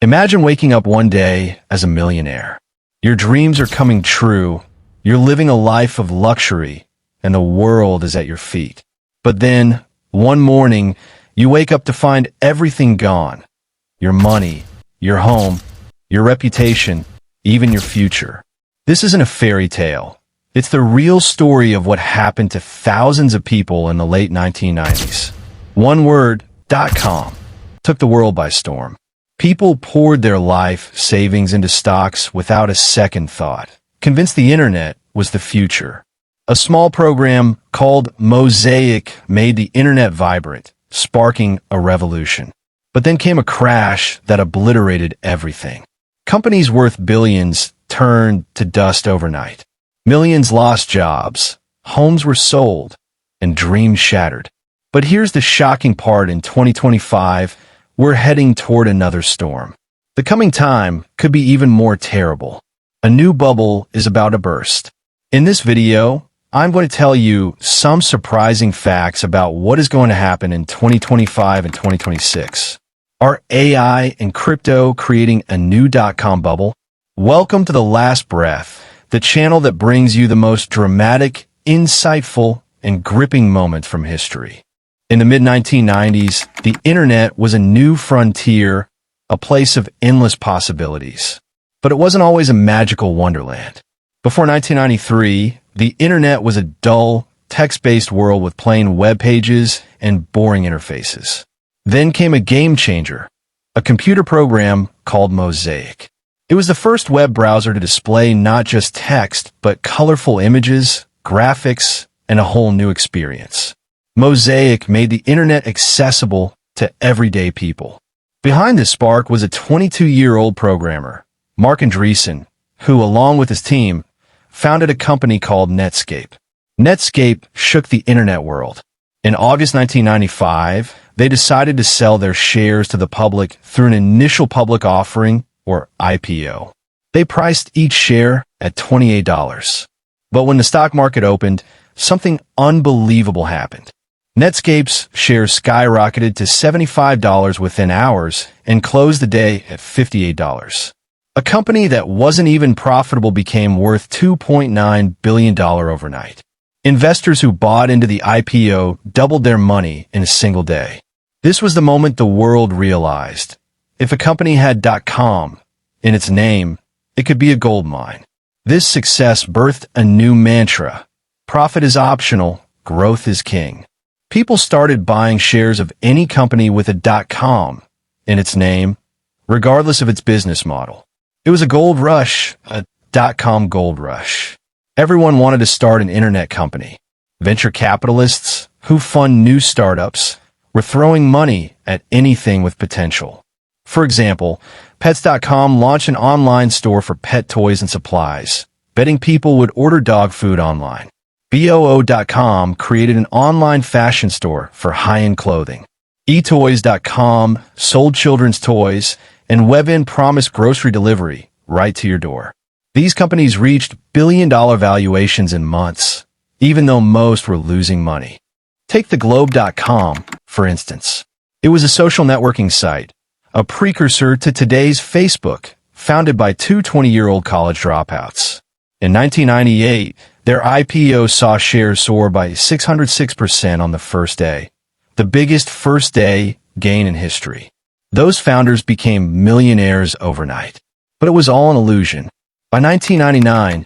Imagine waking up one day as a millionaire. Your dreams are coming true, you're living a life of luxury, and the world is at your feet. But then, one morning, you wake up to find everything gone. Your money, your home, your reputation, even your future. This isn't a fairy tale. It's the real story of what happened to thousands of people in the late 1990s. One word, .com, took the world by storm. People poured their life savings into stocks without a second thought, convinced the internet was the future. A small program called Mosaic made the internet vibrant, sparking a revolution. But then came a crash that obliterated everything. Companies worth billions turned to dust overnight. Millions lost jobs, homes were sold, and dreams shattered. But here's the shocking part: in 2025, we're heading toward another storm. The coming time could be even more terrible. A new bubble is about to burst. In this video, I'm going to tell you some surprising facts about what is going to happen in 2025 and 2026. Are AI and crypto creating a new .com bubble? Welcome to The Last Breath, the channel that brings you the most dramatic, insightful, and gripping moments from history. In the mid-1990s, the internet was a new frontier, a place of endless possibilities. But it wasn't always a magical wonderland. Before 1993, the internet was a dull, text-based world with plain web pages and boring interfaces. Then came a game changer, a computer program called Mosaic. It was the first web browser to display not just text, but colorful images, graphics, and a whole new experience. Mosaic made the internet accessible to everyday people. Behind this spark was a 22-year-old programmer, Mark Andreessen, who, along with his team, founded a company called Netscape. Netscape shook the internet world. In August 1995, they decided to sell their shares to the public through an initial public offering, or IPO. They priced each share at $28. But when the stock market opened, something unbelievable happened. Netscape's shares skyrocketed to $75 within hours and closed the day at $58. A company that wasn't even profitable became worth $2.9 billion overnight. Investors who bought into the IPO doubled their money in a single day. This was the moment the world realized, if a company had .com in its name, it could be a gold mine. This success birthed a new mantra: profit is optional, growth is king. People started buying shares of any company with a .com in its name, regardless of its business model. It was a gold rush, a .com gold rush. Everyone wanted to start an internet company. Venture capitalists, who fund new startups, were throwing money at anything with potential. For example, Pets.com launched an online store for pet toys and supplies, betting people would order dog food online. Boo.com created an online fashion store for high-end clothing. eToys.com sold children's toys, and Webin promised grocery delivery right to your door. These companies reached billion-dollar valuations in months, even though most were losing money. Take theglobe.com, for instance. It was a social networking site, a precursor to today's Facebook, founded by two 20-year-old college dropouts. In 1998, their IPO saw shares soar by 606% on the first day, the biggest first-day gain in history. Those founders became millionaires overnight. But it was all an illusion. By 1999,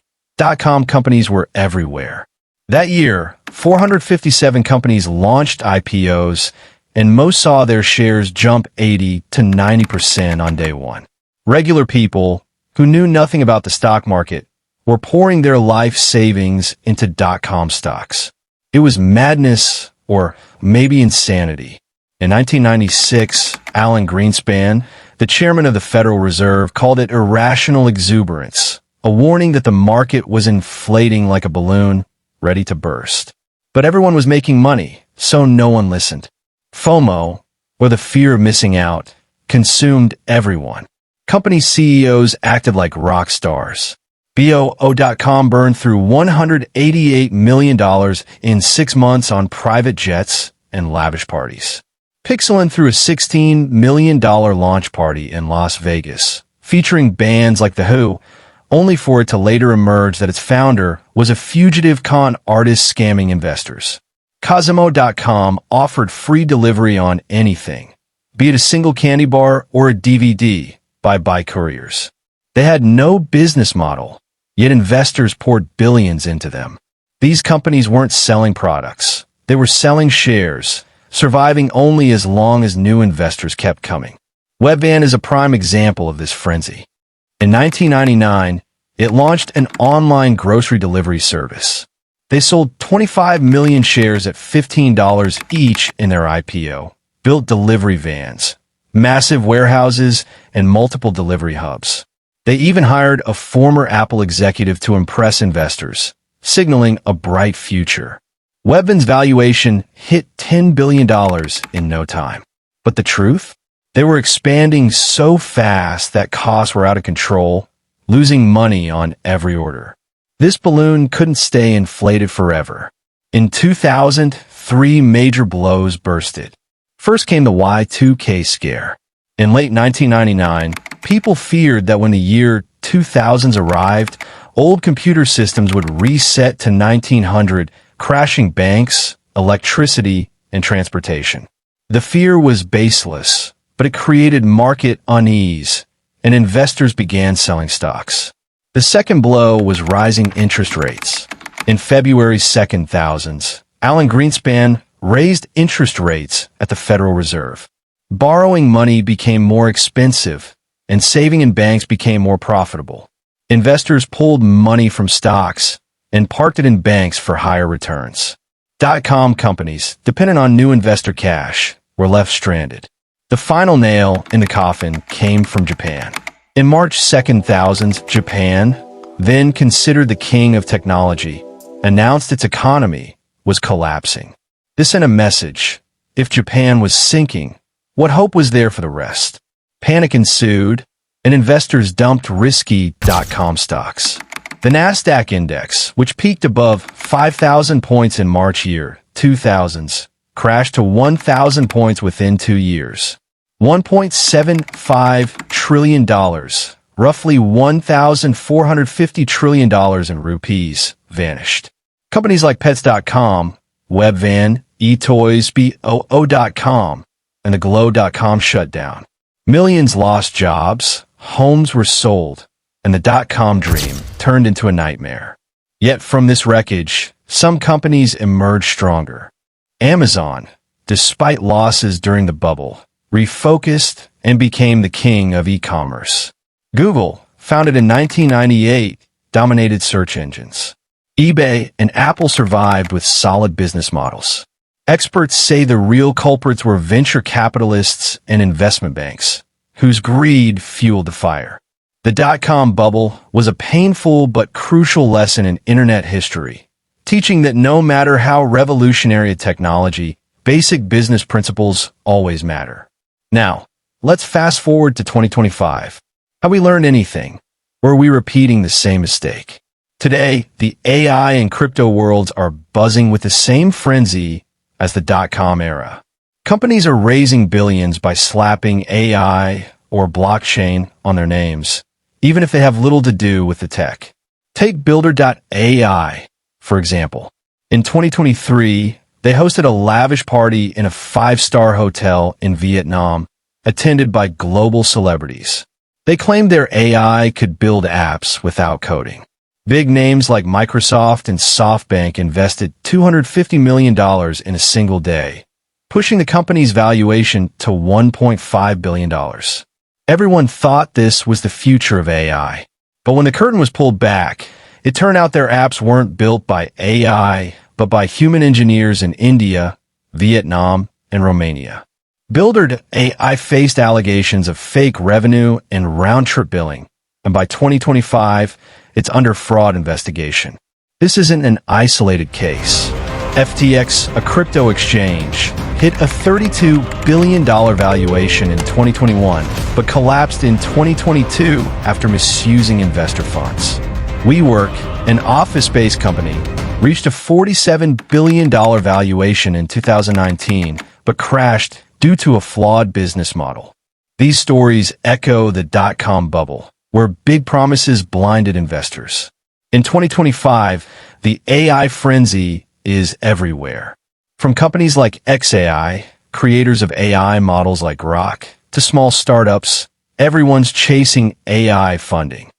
.com companies were everywhere. That year, 457 companies launched IPOs, and most saw their shares jump 80 to 90% on day one. Regular people, who knew nothing about the stock market, were pouring their life savings into .com stocks. It was madness, or maybe insanity. In 1996, Alan Greenspan, the chairman of the Federal Reserve, called it irrational exuberance, a warning that the market was inflating like a balloon, ready to burst. But everyone was making money, so no one listened. FOMO, or the fear of missing out, consumed everyone. Company CEOs acted like rock stars. Boo.com burned through $188 million in 6 months on private jets and lavish parties. Pixelin threw a $16 million launch party in Las Vegas, featuring bands like The Who, only for it to later emerge that its founder was a fugitive con artist scamming investors. Cosimo.com offered free delivery on anything, be it a single candy bar or a DVD, by couriers. They had no business model, yet investors poured billions into them. These companies weren't selling products. They were selling shares, surviving only as long as new investors kept coming. Webvan is a prime example of this frenzy. In 1999, it launched an online grocery delivery service. They sold 25 million shares at $15 each in their IPO, built delivery vans, massive warehouses, and multiple delivery hubs. They even hired a former Apple executive to impress investors, signaling a bright future. Webvan's valuation hit $10 billion in no time. But the truth? They were expanding so fast that costs were out of control, losing money on every order. This balloon couldn't stay inflated forever. In 2000, three major blows bursted. First came the Y2K scare. In late 1999, people feared that when the year 2000s arrived, old computer systems would reset to 1900, crashing banks, electricity, and transportation. The fear was baseless, but it created market unease, and investors began selling stocks. The second blow was rising interest rates. In February 2000s, Alan Greenspan raised interest rates at the Federal Reserve. Borrowing money became more expensive, and saving in banks became more profitable. Investors pulled money from stocks and parked it in banks for higher returns. Dot-com companies, dependent on new investor cash, were left stranded. The final nail in the coffin came from Japan. In March 2000, Japan, then considered the king of technology, announced its economy was collapsing. This sent a message. If Japan was sinking, what hope was there for the rest? Panic ensued, and investors dumped risky dot-com stocks. The Nasdaq index, which peaked above 5,000 points in March 2000s, crashed to 1,000 points within 2 years. $1.75 trillion, roughly $1,450 trillion in rupees, vanished. Companies like Pets.com, Webvan, eToys, BOO.com, and the Glow.com shut down. Millions lost jobs, homes were sold, and the dot-com dream turned into a nightmare. Yet from this wreckage, some companies emerged stronger. Amazon, despite losses during the bubble, refocused and became the king of e-commerce. Google, founded in 1998, dominated search engines. eBay and Apple survived with solid business models. Experts say the real culprits were venture capitalists and investment banks, whose greed fueled the fire. The dot-com bubble was a painful but crucial lesson in internet history, teaching that no matter how revolutionary a technology, basic business principles always matter. Now, let's fast forward to 2025. Have we learned anything? Or are we repeating the same mistake? Today, the AI and crypto worlds are buzzing with the same frenzy as the dot-com era. Companies are raising billions by slapping AI or blockchain on their names, even if they have little to do with the tech. Take Builder.ai, for example. In 2023, they hosted a lavish party in a 5-star hotel in Vietnam, attended by global celebrities. They claimed their AI could build apps without coding. Big names like Microsoft and SoftBank invested $250 million in a single day, pushing the company's valuation to $1.5 billion. Everyone thought this was the future of AI. But when the curtain was pulled back, it turned out their apps weren't built by AI, but by human engineers in India, Vietnam, and Romania. Builder.ai faced allegations of fake revenue and round-trip billing, and by 2025, it's under fraud investigation. This isn't an isolated case. FTX, a crypto exchange, hit a $32 billion valuation in 2021, but collapsed in 2022 after misusing investor funds. WeWork, an office-based company, reached a $47 billion valuation in 2019, but crashed due to a flawed business model. These stories echo the dot-com bubble, where big promises blinded investors. In 2025, the AI frenzy is everywhere. From companies like xAI, creators of AI models like Grok, to small startups, everyone's chasing AI funding.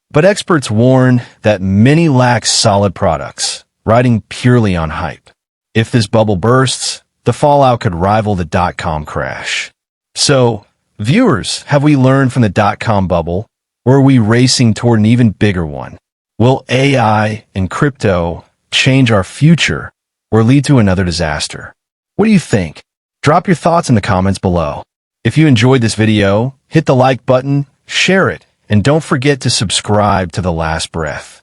But experts warn that many lack solid products, riding purely on hype. If this bubble bursts, the fallout could rival the dot-com crash. So, viewers, have we learned from the dot-com bubble, or are we racing toward an even bigger one? Will AI and crypto change our future or lead to another disaster? What do you think? Drop your thoughts in the comments below. If you enjoyed this video, hit the like button, share it, and don't forget to subscribe to The Last Breath.